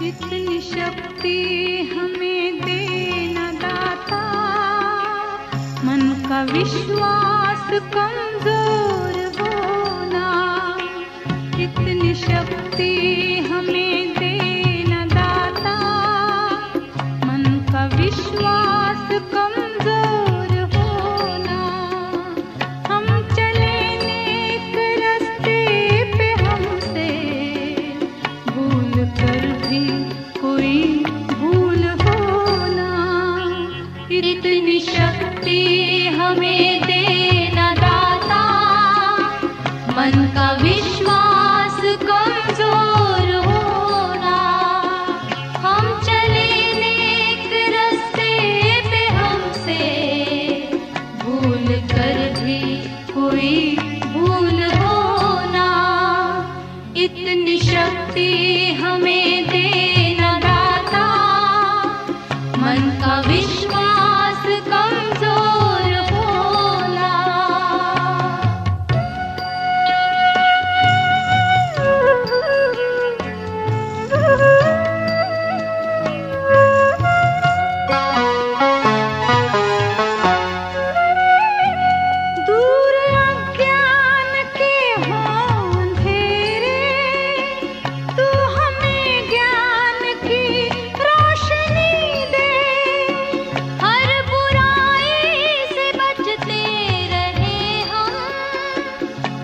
इतनी शक्ति हमें देना दाता, मन का विश्वास कमजोर होना। इतनी शक्ति हमें देना दाता, मन का विश्वास कमजोर होना। हम चले नेक रास्ते पे, हमसे भूल कर भी कोई भूल होना। इतनी शक्ति हमें देना दाता, मन का विश्वास कमजोर होना। हम चले नेक रास्ते पे, हमसे भूल कर भी कोई भूल होना। इतनी शक्ति हमें देना दाता, मन का विश्वास कमजोर होना। दूर अज्ञान के हों अंधेरे, तू हमें ज्ञान की रोशनी दे। हर बुराई से बचते रहे हम,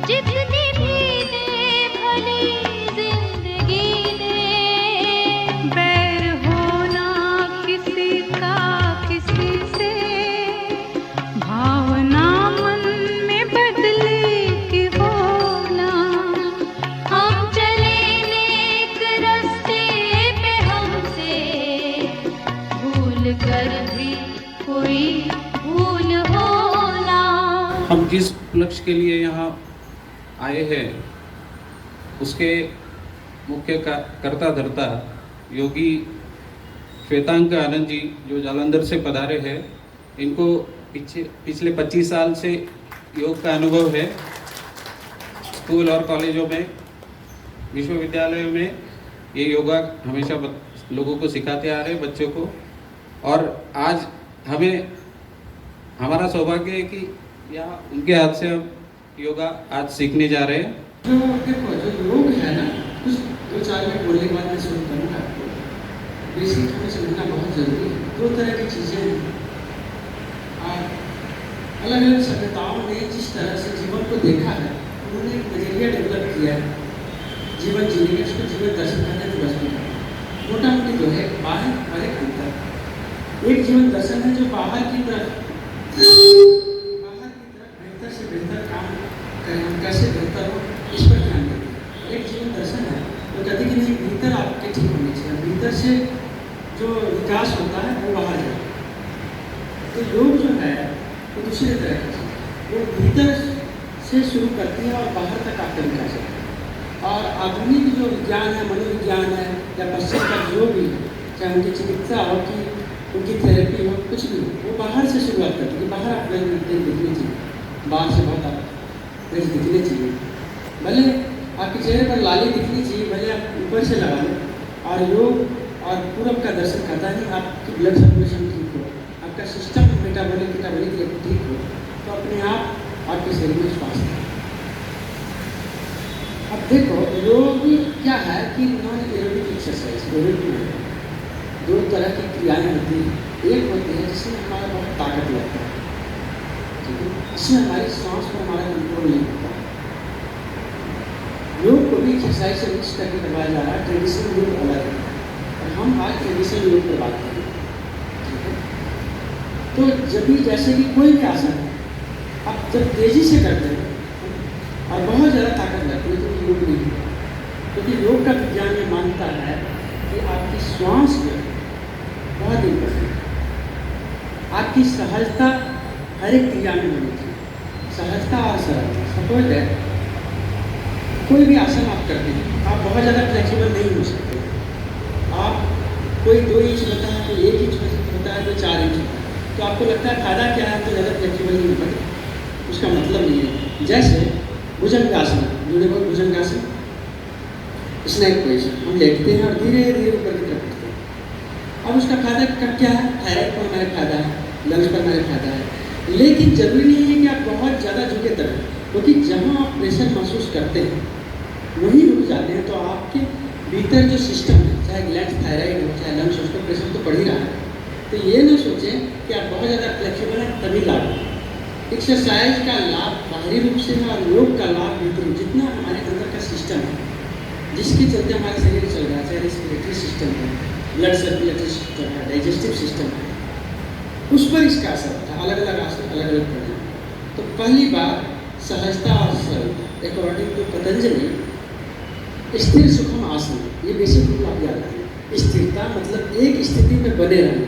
जितनी भी दे भली जिंदगी दे। बैर होना किसी का किसी से, भावना मन में बदले की होना। हम चले नेक रास्ते पे, हमसे भूल कर भी कोई भूल होना। हम जिस लक्ष्य के लिए यहाँ आए हैं उसके मुख्य कर्ता धर्ता योगी श्वेतांक आनंद जी जो जालंधर से पधारे हैं, इनको पिछले 25 साल से योग का अनुभव है। स्कूल और कॉलेजों में, विश्वविद्यालयों में ये योगा हमेशा लोगों को सिखाते आ रहे हैं, बच्चों को। और आज हमारा सौभाग्य है कि यहाँ उनके हाथ से हम योगा आज सीखने जा रहे हैं। जो देखो, जो योग है ना, कुछ दो चार में बोलने के बाद मैं शुरू करूँगा। बेसिक हमें समझना बहुत जरूरी है। दो तरह की चीज़ें हैं। अलग अलग सभ्यताओं ने जिस तरह से जीवन को देखा है, उन्होंने एक नजरिया डेवलप किया है जीवन जीने का। उसको जीवन दर्शन कहते हैं फिलॉसफी का। मोटा मोटी जो है बाहर और एक अंतर। एक जीवन दर्शन है जो बाहर की तरफ बेहतर से बेहतर काम करें, हम कैसे बेहतर हो इस पर ध्यान दें। एक जीवन दर्शन है तो कहते हैं कि नहीं, भीतर आपके ठीक होनी चाहिए, भीतर से जो विकास होता है वो बाहर जाए। तो योग जो है वो दूसरी तरह की चीज़, वो भीतर से शुरू करती है और बाहर तक आपका विकास होता है। और आधुनिक जो विज्ञान है, मनोविज्ञान है या पश्चिम का जो भी है, चाहे उनकी चिकित्सा हो कि उनकी थेरेपी हो, कुछ भी हो, वो बाहर से शुरुआत करती है। बाहर आप दिखनी चाहिए, बाहर से बहुत आप दिखने चाहिए। भले आपके चेहरे पर लाली दिखनी चाहिए, भले आप ऊपर से लगा लें। और योग और पूरब का दर्शन करता है, आपकी ब्लड सर्कुलेशन ठीक हो, आपका सिस्टम मेटाबॉलिक ठीक हो, तो अपने आप आपके शरीर में स्वास्थ्य है। अब देखो, योग क्या है कि नॉन एरोबिक एक्सरसाइज, दो तरह की क्रियाएं होती हैं। एक होती है जिसमें हमारा बहुत ताकत लगता है, ठीक है, इसमें हमारी सांस पर हमारा कंट्रोल नहीं होता। योग को भी एक्सरसाइज से मिक्स करके करवाया जा रहा है। ट्रेडिशनल योग अलग है और हम आज ट्रेडिशनल योग पर बात करें, ठीक है। तो जब भी जैसे कि कोई भी आसन है, आप जब तेजी से करते हैं और बहुत ज़्यादा ताकत लगती है तो योग नहीं है। क्योंकि योग का विज्ञान ये मानता है कि आपकी श्वास जो है बहुत इम्पोर्टेंट है। आपकी सहजता हर एक क्रिया में होनी चाहिए, सहजता और सरलता। सपोज है कोई भी आसन आप करते हैं, आप बहुत ज़्यादा फ्लेक्सिबल नहीं हो सकते। आप कोई 2 इंच होता है, कोई 1 इंच होता है, कोई 4 इंच होता है, तो आपको लगता है फायदा क्या है, तो ज़्यादा फ्लेक्सिबल नहीं हो पाए, उसका मतलब नहीं है। जैसे भुजंगासन, भुजंगासन, स्नैक पोजीशन, हम लेटते हैं और धीरे धीरे ऊपर की तरफ अब उसका फायदा क्या है? थायराइड पर हमारे फायदा है, लंग्स पर हमारे फायदा है। लेकिन जरूरी नहीं है कि आप बहुत ज़्यादा झुके तब, क्योंकि जहाँ आप प्रेशर महसूस करते हैं वहीं रुक जाते हैं, तो आपके भीतर जो सिस्टम है, चाहे ग्लैंड थायराइड हो चाहे लंग्स, उसका प्रेशर तो बढ़ ही रहा है। तो ये ना सोचें कि आप बहुत ज़्यादा फ्लेक्सिबल हैं तभी लाभ। एक्सरसाइज का लाभ बाहरी रूप से है और योग का लाभ भीतरी, जितना हमारे अंदर का सिस्टम है जिसके चलते हमारा शरीर चल रहा है, चाहे रेस्पिरेटरी सिस्टम है, ब्लड सर्कुलेटरी सिस्टम है, डाइजेस्टिव सिस्टम है, उस पर इसका असर होता है। अलग अलग आसन अलग अलग करना है। तो पहली बात सहजता और सरलता, अकॉर्डिंग टू पतंजलि स्थिर सुखम आसन, ये बेसिक रूल आप याद रखें। स्थिरता मतलब एक स्थिति में बने रहना,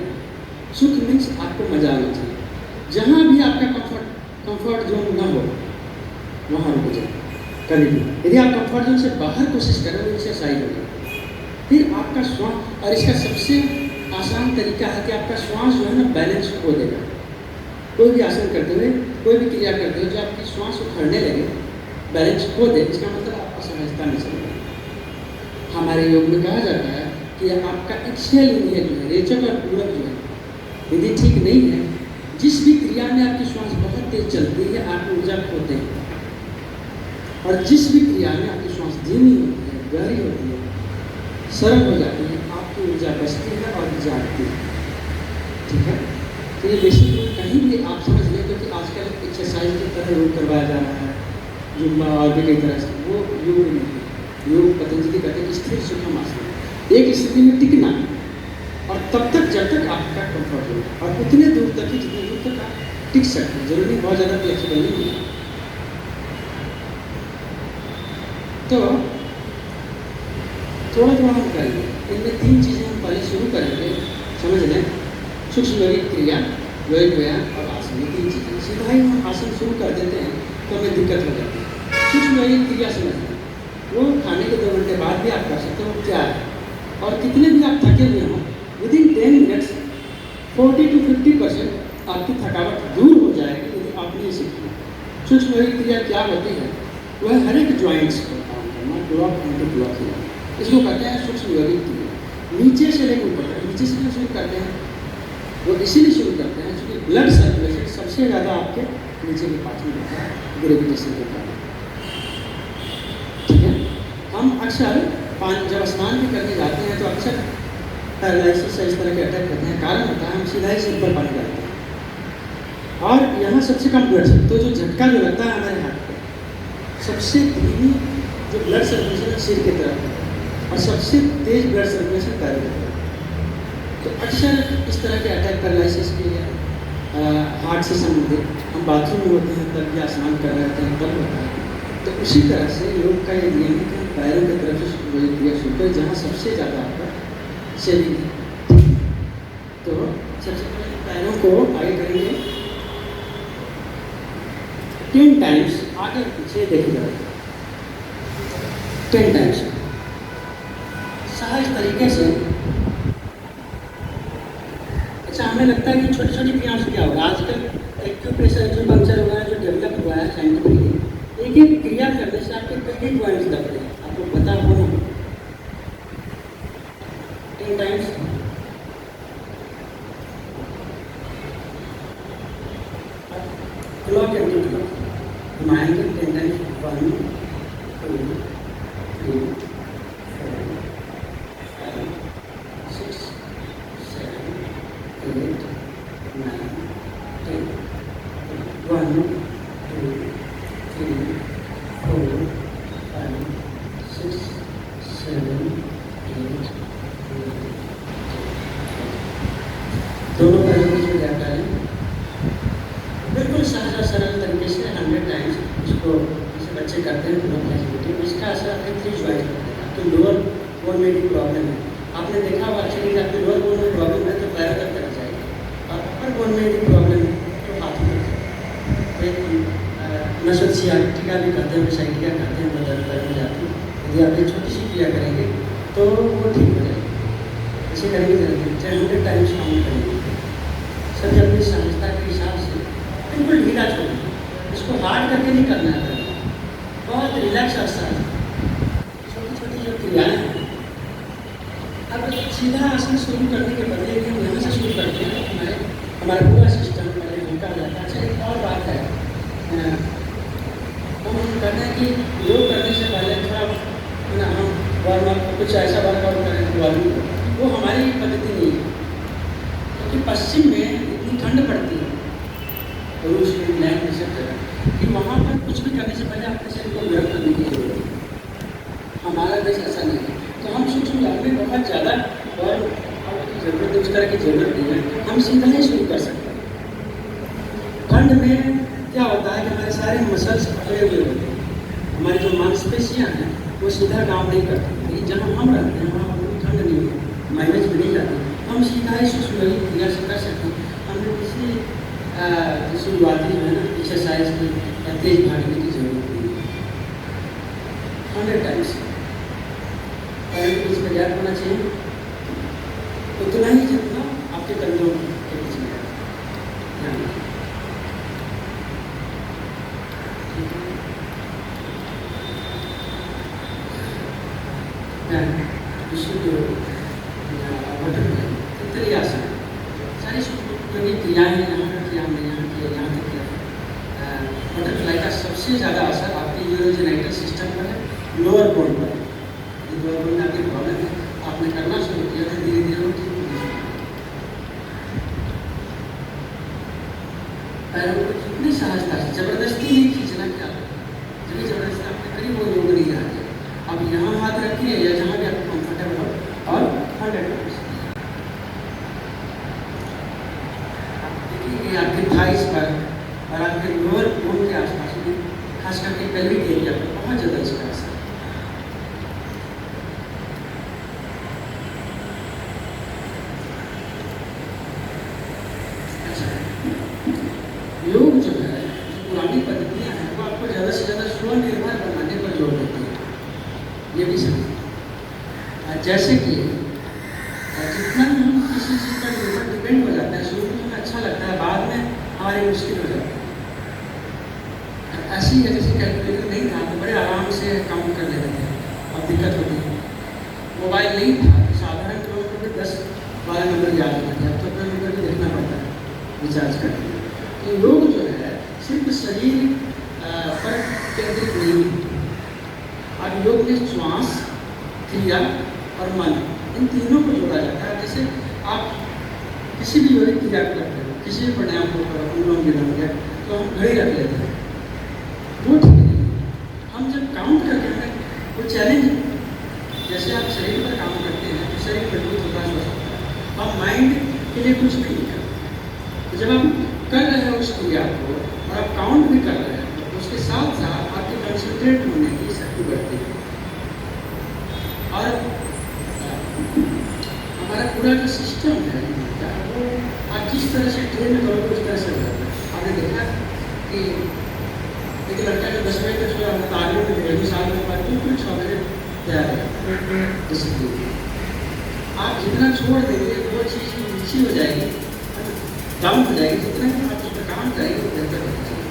सुख मीन्स आपको मजा आना चाहिए। जहाँ भी आपका कंफर्ट जोन ना हो वहाँ रुक जाए कभी भी। यदि आप कंफर्ट जोन से बाहर कोशिश करें तो एक्सरसाइज होगी, फिर आपका श्वास, और इसका सबसे आसान तरीका है कि आपका श्वास जो है ना बैलेंस खो देगा। कोई भी आसन करते हुए, कोई भी क्रिया करते हुए जो आपकी श्वास उखड़ने लगे, बैलेंस खो दे, इसका मतलब आपका समझता नहीं चलेगा। हमारे योग में कहा जाता है कि आपका एक्सेल इंद्रिय जो है, रेचक और पूरक जो है, यदि ठीक नहीं है, जिस भी क्रिया में आपकी श्वास बहुत तेज चलती है आप ऊर्जा खोते हैं, और जिस भी क्रिया में आपकी श्वास धीमी होती है, गहरी होती है, सरल हो जाती है, आपकी ऊर्जा बचती है और जागती है। ठीक है, तो ये बेसिक रूल कहीं भी आप समझ लें, क्योंकि आजकल एक्सरसाइज की तरह योग करवाया जा रहा है, जुम्बा और भी कई तरह से, वो योग नहीं है। योग पतंजलि कहते हैं स्थिर सुखम आसन, एक स्थिति में टिकना, और तब तक जब तक आपका कंफर्ट हो, और उतने दूर तक ही जितने दूर तक आप टिक सकते हैं। जरूरी बहुत ज़्यादा फ्लेक्सिबल नहीं है। तो थोड़ा थोड़ा हम करेंगे, इनमें 3 चीज़ें हम पहले शुरू करेंगे, समझ लें। सूक्ष्म यौगिक क्रिया, यौगिक व्यायाम और आसन, ये 3 चीज़ें। सीधा ही हम आसन शुरू कर देते हैं तो हमें दिक्कत हो जाती है। सूक्ष्म यौगिक क्रिया समझ लें, वो खाने के 2 घंटे बाद भी आप कर सकते हो। क्या है, और कितने भी आप थके हुए हों, विदिन 10 मिनट्स 40 to 50% आपकी थकावट दूर हो जाएगी यदि आपने ये सीखी। सूक्ष्म यौगिक क्रिया क्या होती है? वह हर एक ज्वाइंट्स को काम करना, ब्लॉक एंटी ब्लॉक किया, इसको कहते हैं सूक्ष्म यौगिक क्रिया। नीचे से लेकर ऊपर तक, नीचे से शुरू करते हैं, वो इसीलिए शुरू करते हैं क्योंकि ब्लड सर्कुलेशन सबसे ज़्यादा आपके नीचे के पार्ट में होता है, ग्रेविटेशन के कारण। ठीक है, हम अक्सर जब स्नान भी करने जाते हैं तो अक्सर पैरालिसिस से इस तरह के अटैक करते हैं। कारण होता है हम सीधा ही सिर पर पानी डालते हैं, और यहाँ सबसे कम ब्लड, तो जो झटका जो लगता है हमारे हाथ पर, सबसे धीमी जो ब्लड सर्कुलेशन है सिर की तरफ, और सबसे तेज ब्लड सर्कुलेशन पैरों की तरफ। तो अक्सर इस तरह के अटैक पैरालिसिस के हार्ट से संबंधित, हम बाथरूम में होते हैं तब या स्नान कर रहे होते हैं तब होता है। तो उसी तरह से योग का ये नियम है कि हम पैरों की तरफ से क्रिया शुरू करें जहाँ सबसे ज़्यादा आपका शेविंग है। तो सबसे पहले पैरों को आगे करेंगे 10 टाइम्स, आगे पीछे देखिए जरा, 10 टाइम्स सहज तरीके से। अच्छा, हमें लगता है कि छोटी छोटी क्रियाओं से क्या होगा। आजकल एक्यूप्रेशर जो पंक्चर हुआ है, जो डेवलप हुआ है साइंटिफिकली, एक एक क्रिया करने से आपके कई पॉइंट्स दबते हैं, आपको पता हो ना। 10 टाइम्स क्लॉक एंटी क्लॉक घुमाएंगे 10 टाइम्स। 1 2 3 4 5 6 7 8 9 10 1 2 3 4 5 6 7 8 दोनों पैरों के बीच गैप डालें। बिल्कुल सहज और सरल तरीके से 100 टाइम्स इसको, जैसे बच्चे करते हैं पूरा फ्लेक्सिबिलिटी, इसका असर आपके 3 ज्वाइंट पर पड़ेगा। तो लोअर बोन में भी प्रॉब्लम है, आपने देखा होगा एक्चुअली कि आपके लोअर बोन में प्रॉब्लम है तो पैरों तक कट जाएगी, और अपर बोन में भी प्रॉब्लम है तो हाथ में नसों सियाटिका भी कहते हैं, साइटिका कहते हैं, बदल पैर में जाती है। यदि आप एक छोटी सी क्रिया करेंगे तो वो ठीक हो जाएगी। ऐसे करेंगे चाहे 100 टाइम्स काम करेंगे, सभी अपनी सहजता के हिसाब से बिल्कुल ढीला छोड़ें, इसको हार्ड करके नहीं करना है, बहुत रिलैक्स अवस्था है। छोटी छोटी जो क्रियाएँ हैं अब सीधा आसन शुरू करने के बदले हम यहाँ से शुरू करते हैं, हमारा पूरा सिस्टम पहले उनका जाता है। अच्छा, एक और बात है, हम कहते हैं कि योग करने से पहले थोड़ा हम वार्म अप कुछ ऐसा वर्कआउट करें बॉडी को, वो हमारी पद्धति नहीं है, क्योंकि पश्चिम में इतनी ठंड पड़ती है, रूस में, इंग्लैंड में, सब जगह, कि वहाँ पर कुछ भी करने से पहले अपने शरीर को गर्म करने की जरूरत है। हमारा देश ऐसा नहीं है, तो हम सूक्ष्म लाभ में बहुत ज़्यादा और जरूरत उस तरह की जरूरत नहीं है, हम सीधा ही शुरू कर सकते हैं। ठंड में क्या होता है कि हमारे सारे मसल्स पकड़े हुए होते हैं, हमारी जो मांसपेशियाँ हैं वो सीधा काम नहीं करती, लेकिन जहाँ हम रहते हैं वहाँ कोई ठंड नहीं होती, माइलेज भी नहीं जाती, हम सीधा ही सूक्ष्म क्रिया से कर सकते हैं। हमें किसी शुरुआती जो है ना एक्सरसाइज की या तेज भागने की जरूरत नहीं है। 100 टाइम्स पैर के बीच में गैप होना चाहिए, उतना ही जितना आपके कंधों के बीच में ध्यान रखें। उत्तरी आसन, सारी जो क्रियाएँ यहाँ पर किया, हमने यहाँ किया, यहाँ तक किया। बटरफ्लाई का सबसे ज़्यादा असर आपके यूरोजेनाइटल सिस्टम पर है, लोअर बोन पर। लोअर बोन में आपकी प्रॉब्लम है, आपने करना शुरू किया तो धीरे धीरे वो ठीक होगी। पैरों को कितनी सहजता से, जबरदस्ती नहीं खींचना, क्या जब जबरदस्ती आपने करी वो योग नहीं आ जाए। अब यहाँ हाथ रखिए या जहाँ भी आपको कंफर्टेबल हो, और 100%। देखिए आपके थाइस पर और आपके लोअर बोन के आसपास में, खास करके पेल्विक एरिया पर बहुत ज़्यादा इसका असर। अच्छा, योग जो है, पुरानी पद्धतियाँ हैं, वो आपको ज़्यादा से ज़्यादा स्वनिर्भर बनाने पर जोर देती है, ये भी समझिए। जैसे कि जितना हम किसी चीज़ पर निर्भर डिपेंड हो जाता है, शुरू में हमें अच्छा लगता है, बाद में हमारी मुश्किल हो जाती है। ऐसी है जैसे कैलकुलेटर नहीं था तो बड़े आराम से काम कर लेते थे, अब दिक्कत होती है। मोबाइल नहीं था तो साधारण लोगों को भी 10-12 नंबर याद होते थे, अब तो अपना नंबर भी देखना पड़ता है रिचार्ज करके। तो योग जो है सिर्फ शरीर पर केंद्रित नहीं है। अब योग में श्वास, क्रिया और मन, इन तीनों को जोड़ा जाता है। जैसे आप किसी भी योगिक क्रिया करते हो, किसी भी प्राणायाम को करो, अनुलोम विलोम है, तो हम घड़ी रख लेते हैं, वो ठीक नहीं। हम जब काउंट करके हमें वो चैलेंज, जैसे आप शरीर पर काम करते हैं तो शरीर मजबूत होता है, स्वस्थ होता है, आप माइंड के लिए कुछ भी नहीं करते। तो जब आप कर रहे हैं उस क्रिया को और आप काउंट भी कर रहे हैं, तो उसके साथ साथ आपके कंसंट्रेट होने की शक्ति बढ़ती है। और हमारा पूरा जो सिस्टम है वो आप जिस तरह से ट्रेन करोगे उस तरह से होगा। आपने देखा कि एक लड़का जो 10 बजे तक सोया, तालियों में 1.5 साल में बाद बिल्कुल 6 बजे तैयार है डिसिप्लिन। आप जितना छोड़ देंगे वो चीज़ नीची हो जाएगी, डाउन हो जाएगी, जितना भी आप उस पर काम करेंगे वो बेहतर होना चाहिए।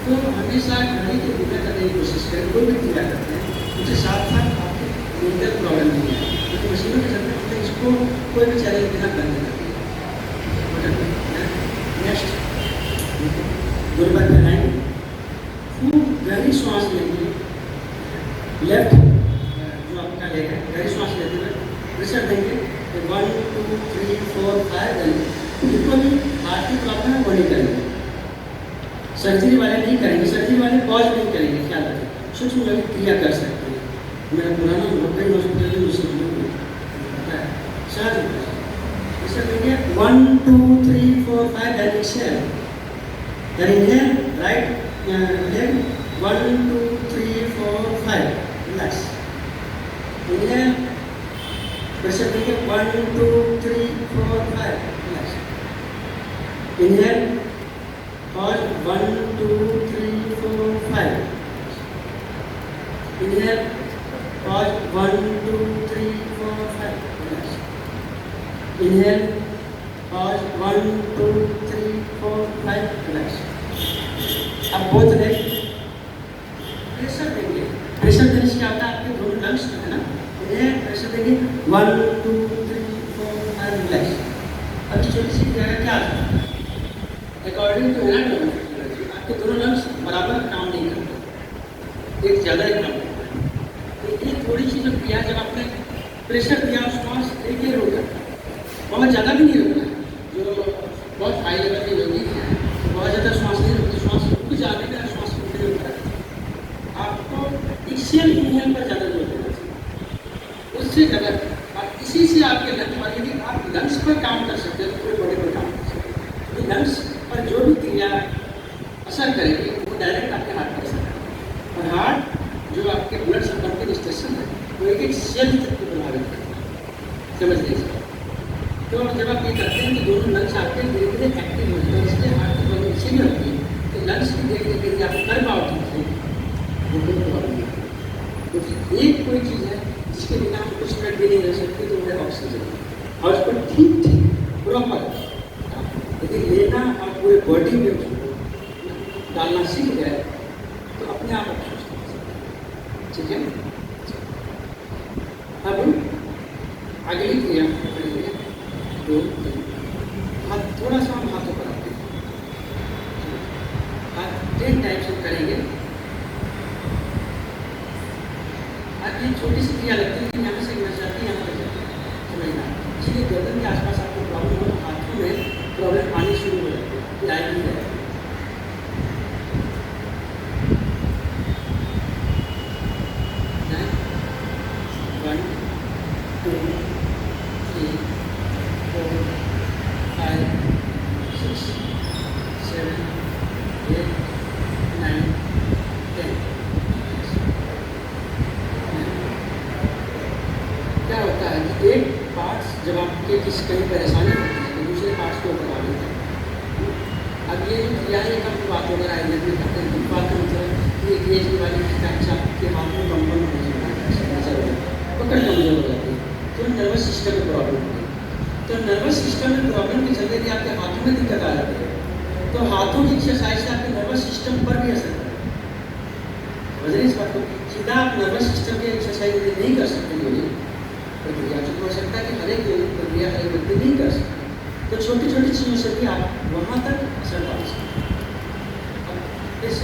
तो हमेशा घड़ी के बिना करने की कोशिश करें, कोई भी क्रिया करते हैं उसके साथ साथ आपके मेंटल प्रॉब्लम नहीं है, क्योंकि मशीनों के चलते हमने इसको कोई भी चैलेंज बिना कर देना। नेक्स्ट गुरुबर बनाएंगे, खूब गहरी सांस लेंगे, लेफ्ट जो आपका लेग है गहरी सांस लेते हुए प्रेशर देंगे, 1 2 3 4 5 देंगे। जिनको भी हार्ट की प्रॉब्लम है वो नहीं करेंगे, सर्जरी वाले नहीं करेंगे, सर्जरी वाले पॉज नहीं करेंगे, ख्याल रखें, सूक्ष्म लघु क्रिया कर सकते हैं। मेरा पुराना लोकल हॉस्पिटल में उससे होता है, सहज प्रेशर देंगे, 1 2 3 4 5 then exhale, then inhale, right leg 1 2 3 4 5, relax, inhale, pressure देंगे 1 2 3 4 5, relax, inhale, pause 1 2 3 4 5, inhale, pause 1 2 3 4 5, relax, inhale, pause 1 2 3 4 5, relax. अब बोथ लेग प्रेशर देंगे, प्रेशर देने से क्या होता है आपके दोनों लंग्स जो है ना, इन्हें प्रेशर देंगे 1 2 3 4 5 रिलैक्स। अब इस छोटी सी क्रिया का क्या है? अकॉर्डिंग टू एनाटॉमी आपके दोनों लंग्स बराबर काम नहीं करते, एक ज़्यादा ही काम करता है। तो ये थोड़ी सी जो क्रिया जब आपने प्रेशर दिया श्वास एक ही रोक करता है, बहुत ज़्यादा भी नहीं रोकना है। जो बहुत हाई लेवल के योगी हैं तो बहुत ज़्यादा श्वास नहीं रोकते, श्वास रुक जाने का श्वास नहीं रोकता है। आपको एक्सेल इनहेल पर ज़्यादा जोर देना चाहिए, उससे ज़्यादा। और इसी से आपके लंग्स पर, यदि आप लंग्स पर काम कर सकते हैं तो पूरे बॉडी पर काम कर सकते हैं। लंग्स पर जो भी क्रिया असर करेगी वो डायरेक्ट आपके हार्ट पर असर करेगी, और हार्ट जो आपके ब्लड सप्लाई के स्टेशन है वो एक सेल तक को प्रभावित करता है, समझ लीजिए। तो जब आप ये करते हैं कि दोनों लंग्स आपके धीरे धीरे एक्टिव हो जाते हैं, इसलिए हार्ट की प्रॉब्लम इसीलिए होती है कि लंग्स की देख देख के आप कर पाओ ठीक से, वो कोई प्रॉब्लम नहीं है। तो एक कोई चीज़ है जिसके बिना हम कुछ मिनट भी नहीं रह सकते, तो वो है ऑक्सीजन। और उसको ठीक ठीक प्रॉपर यदि लेना और पूरे बॉडी में उसको डालना सीख गए तो अपने आप अच्छा हो सकता है, ठीक है। अब अगली क्रिया करेंगे 2 3 हाथ, थोड़ा सा हम हाथों पर आते हैं, हाथ 10 टाइम्स हम करेंगे। अब ये छोटी सी क्रिया लगती है कि यहाँ से गिर जाती है, यहाँ पर जाती है, समझना। इसलिए गर्दन के आसपास आपको प्रॉब्लम हो, हाथों में प्रॉब्लम आनी शुरू हो जाती है, फिर आएगी है। One, 2 3 4 5 6 7 8 9 10। क्या होता है कि एक पार्ट्स जब आपके किसी कहीं परेशानी होती है तो दूसरे पार्ट्स को प्रभावित है। अब ये जो क्रिया है कब बात वगैरह आयुर्वेद में करते हैं, बात का मतलब ये एज वाली अच्छा के हाथ में कंपन हो जाता है, पकड़ कमजोर हो जाती है, तो नर्वस सिस्टम में प्रॉब्लम होती है। तो नर्वस सिस्टम में प्रॉब्लम के चलते यदि आपके हाथों में दिक्कत आ जाती है तो हाथों की एक्सरसाइज से आपके नर्वस सिस्टम पर भी असर पड़ता है। समझ रहे इस बात को? सीधा आप नर्वस सिस्टम की एक्सरसाइज यदि नहीं कर सकते योगी प्रक्रिया, तो हो सकता है कि हर एक योगिक प्रक्रिया हर एक व्यक्ति नहीं कर सकते, तो छोटी छोटी चीज़ों से भी आप वहाँ तक असर डाल सकते हैं। अब इस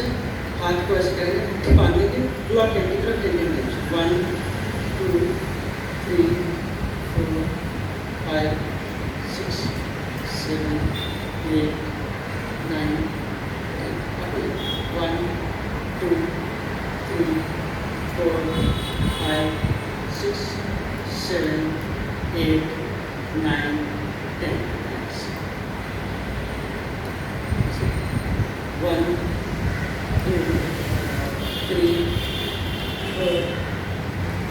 हाथ को ऐसे करेंगे, मुट्ठी बांधेंगे, जो आप टेंटी तरफ टेंडेंगे 1 2 3 4 5 6 7 8 9 10। 1 2 3 4 5 6 7 8 9 10। 1 2 3 4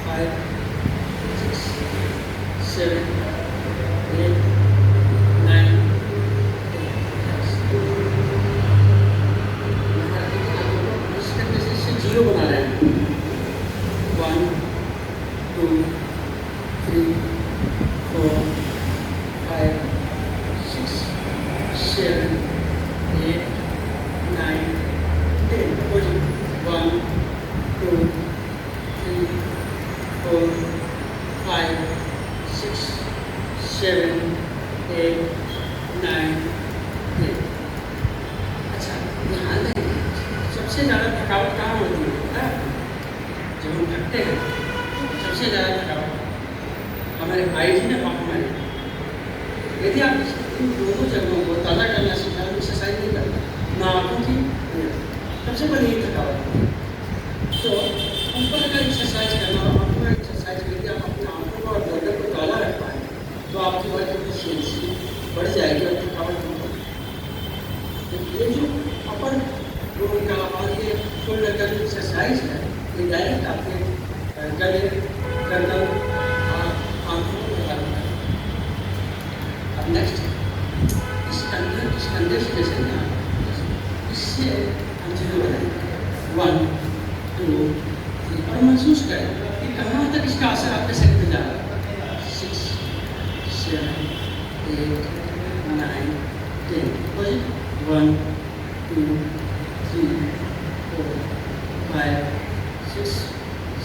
5 6 7 8 9 जीरो बना रहे हैं। 1 2 3 4 5 6 7 8 9 10। 1 2 3 4 5 6 7 8 9 10। अच्छा, ध्यान दें सबसे ज़्यादा थकावट कहाँ होती है पता है? जब हम थकते हैं सबसे ज़्यादा थकावट हमारे आईज में और हमारे, यदि आप इन दोनों जगहों को ताज़ा करना सीखा, एक्सरसाइज नहीं करना, ना आँखों की सबसे बड़ी थकावट होती है। तो ऊपर का एक्सरसाइज करना और आँखों का एक्सरसाइज करके आप अपनी आँखों को और गर्दन को ताज़ा रख पाएँ तो आपकी वर्क एफिशिएंसी बढ़ जाएगी और थकावट कम होगी। तो ये जो अपर रोल का और ये शोल्डर का जो एक्सरसाइज है ये डायरेक्ट आपके गले, गर्दन और आँखों को प्रभावित करता है। अब नेक्स्ट इस कंधे से जैसे ना इससे हम जीरो बनाएंगे 1 2 3 और महसूस करें कि कहाँ तक इसका असर आपके शरीर में जा रहा है। 6 7 8 9 10। 1 2 3 4 5 6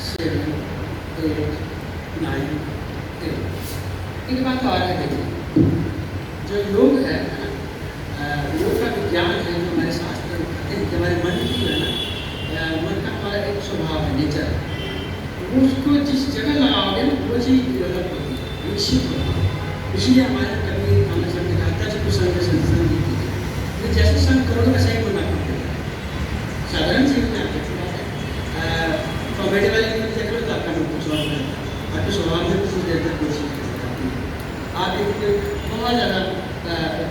7 8 9 10। एक बात और है, देखिए जो योग है ना, योग का विज्ञान है जो हमारे शास्त्र में कहते हैं कि हमारे मन की जो है ना, मन का हमारा एक स्वभाव है, नेचर, वो उसको जिस जगह लगाओगे ना वो चीज़ डेवलप होती है, विकसित होती है। इसलिए हमारे कभी हमने सब ने कहा था जो कुछ संग संग कीजिए, जैसे संग करोगे वैसा ही मन आपका होगा। साधारण जीवन में आपको चुना है कॉमेडी वाले में देख लो तो आपका मन कुछ और रहता है, आपके स्वभाव में कुछ देर तक कोशिश करता है। आप एक बहुत ज़्यादा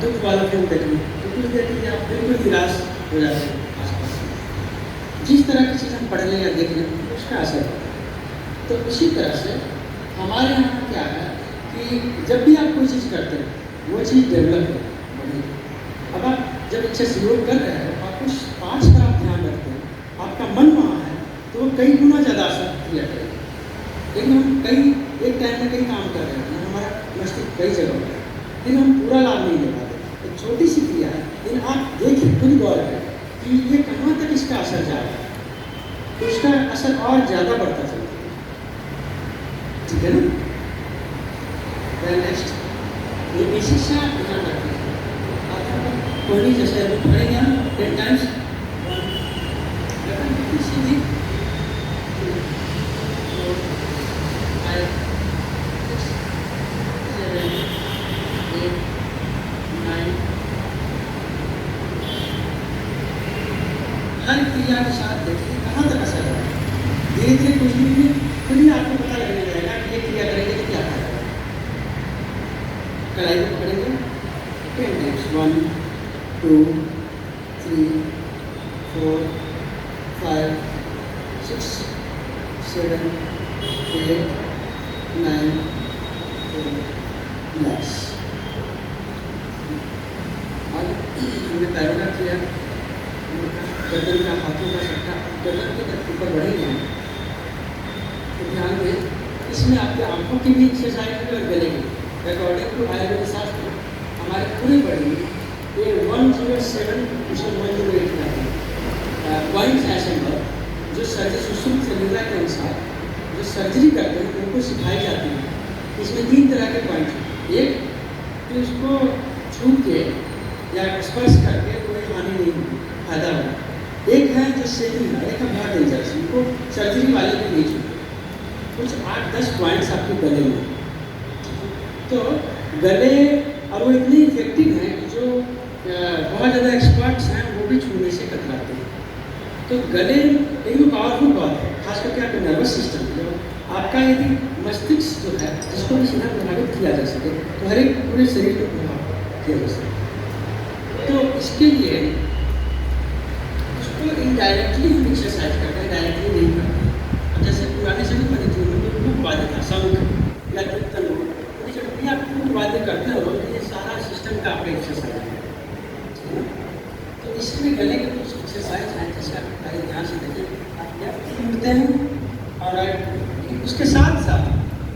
दुख वाला फिल्म देख लो तो कुछ देर के लिए आप बिल्कुल निराश हो जाते हैं आसपास। जिस तरह की चीज़ हम पढ़ लें या देख लें उसका असर होता है। तो उसी तरह से हमारे यहाँ क्या है कि जब भी आप कोई चीज़ करते हैं वो चीज़ डेवलप है। अब आप जब अच्छे से योग कर रहे हैं आप उस पाँच पर आप ध्यान रखते हैं, आपका मन वहाँ है तो वो कई गुना ज़्यादा असर क्रिया करेगा। लेकिन हम कई एक टाइम में कई काम कर रहे हैं, हमारा मस्तिष्क कई जगह पर है, लेकिन हम पूरा लाभ नहीं ले पाते। एक छोटी सी क्रिया है, लेकिन आप देखिए खुद गौर करें कि ये कहाँ तक इसका असर जा रहा है, तो उसका असर और ज़्यादा बढ़ता चलता है। ठीक है ना? नेक्स्ट ये बेसिक से आप ध्यान रखें। कोई जैसे अभी पढ़ेंगे हम 10 टाइम्स सीधी 4 5 6 7 8 9 हर क्रिया के साथ देखिए कहाँ तक असर है। धीरे धीरे कुछ भी खुद ही आपको पता लगने लगेगा कि ये क्रिया करेंगे तो क्या करेगा। कढ़ाई को पकड़ेंगे 10 टाइम्स 1 2 3 4 5 6 7 8 9 10। और हमने पैरों का किया, गर्दन का, हाथों का, सबका गर्दन के तक ऊपर बढ़ेंगे हम। तो ध्यान दें इसमें आपके आँखों की भी एक्सरसाइज है और गले की। अकॉर्डिंग टू आयुर्वेद शास्त्र हमारे पूरे बॉडी में ये 107 क्वेश्चन 108 का पॉइंट्स ऐसे हैं जो सर्जरी सुश्रुत संहिता के अनुसार जो सर्जरी करते हैं उनको सिखाई जाती है। इसमें 3 तरह के पॉइंट हैं। एक कि उसको छू के या स्पर्श करके कोई हानि नहीं होगी, फायदा होगा। एक है जो सेविंग है, एक है बहुत डेंजरस, उनको सर्जरी वाले भी नहीं छूते। कुछ 8-10 पॉइंट्स आपके गले में, तो गले और वो इतनी इफेक्टिव हैं कि जो बहुत ज़्यादा एक्सपर्ट्स हैं वो भी छूने से कतराते हैं। तो गले एक पावरफुल बात है, खास करके आपका नर्वस सिस्टम जो आपका यदि मस्तिष्क जो है जिसको भी सीधा प्रभावित किया जा सके तो हर एक पूरे शरीर को प्रभावित किया जा सके। तो इसके लिए उसको इनडायरेक्टली हम एक्सरसाइज करते हैं, डायरेक्टली नहीं करते। अब जैसे पुराने समय में जो वाद्य था शंख या कीर्तन हो, आप वाद्य करते हो तो ये सारा सिस्टम का आपका एक्सरसाइज है। तो इसमें गले के कुछ एक्सरसाइज हैं जैसे आप पहले ध्यान से देखिए, आप क्या उठते हैं और उसके साथ साथ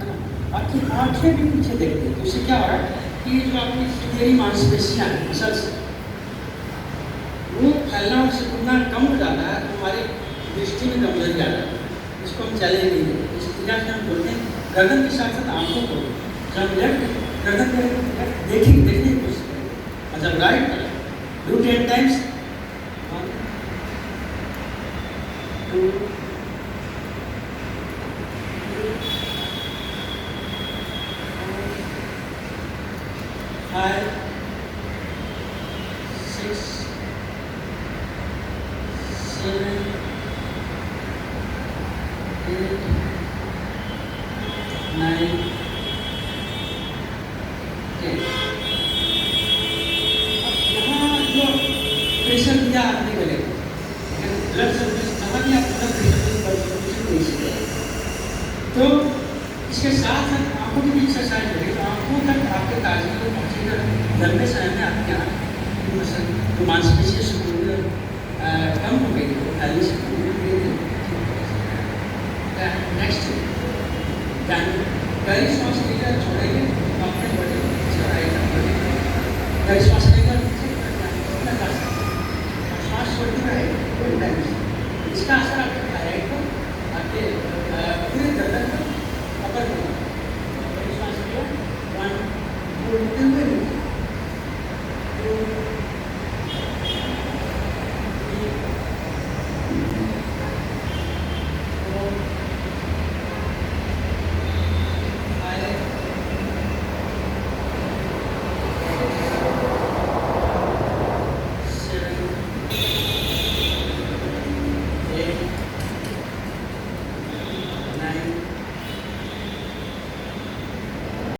है ना आपकी आँखें भी पीछे देखती हैं। तो उससे क्या हो रहा है कि जो आपकी सुनहरी मांसपेशियाँ हैं मसल्स वो फैलना और सिकुड़ना कम हो जाता है, तो हमारी दृष्टि में कमजोरी आ जाती है। इसको हम चैलेंज नहीं देते। इस क्रिया से हम बोलते हैं गर्दन के साथ साथ आँखों को जब लेफ्ट गर्दन करें देखने की कोशिश करें और जब राइट करें डू 10 टाइम्स 1 2 5 6 7 8 9 प्रेशर दिया आपने गले को, ब्लड सर्कुलेशन समझ लिया, ब्लड प्रेशर नहीं सीखा। तो इसके साथ साथ आँखों की भी एक्सरसाइज करें तो आँखों तक आपके ताजगी को पहुँचेगा। लंबे समय में आपके यहाँ मांसपेशियाँ सिकुड़ने कम हो गई तो फैलने से नेक्स्ट गहरी श्वास लेकर छोड़ेंगे, अपने बॉडी को चढ़ाएगा, गहरी श्वास लेकर श्वास छोड़ते रहेगा। इसका असर आपके थायराइड को, आपके पूरे गर्दन को, अपर को। गहरी श्वास लिया 1 बोलते हुए